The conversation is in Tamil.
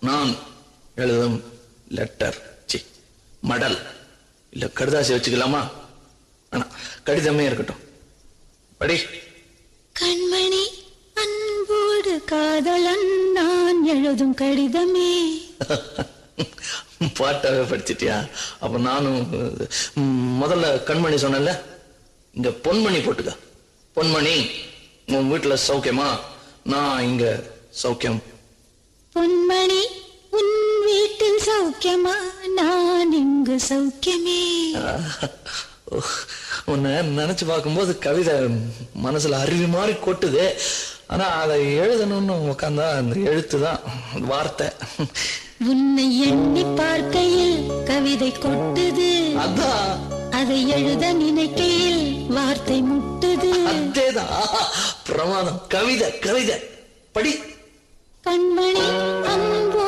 நான் எழுதும் லெட்டர், சி மடல், இல்ல கடுதாசி வச்சுக்கலாமா? ஆனா கடிதமே இருக்கட்டும். படி. கண்மணி அன்போடு காதலன் நான் எழுதும் கடிதமே. பாட்டாவே படிச்சிட்டியா? அப்ப நானும் முதல்ல கண்மணி சொன்னல, இங்க பொன்மணி போட்டுக்க. பொன்மணி, உன் வீட்டுல சௌக்கியமா? நான் இங்க சௌக்கியம். பொன்மணி, உன் வீட்டில் சௌக்கியமா? நான் இங்கு சௌக்கியமே. உன்னை நினைச்சு பார்க்கும்போது கவிதை மனசுல அருவி மாதிரி கொட்டுது. ஆனா அதை எழுதணும்னு உட்காந்தா அந்த எழுத்துதான் வார்த்தை. உன்னை எண்ணி பார்க்கையில் கவிதை கொட்டுது, அதான். அதை எழுத நினைக்கையில் வார்த்தை முட்டுது. அதேதான், பிரமாதம். கவிதை கவிதை படி. கண்மணி அன்போ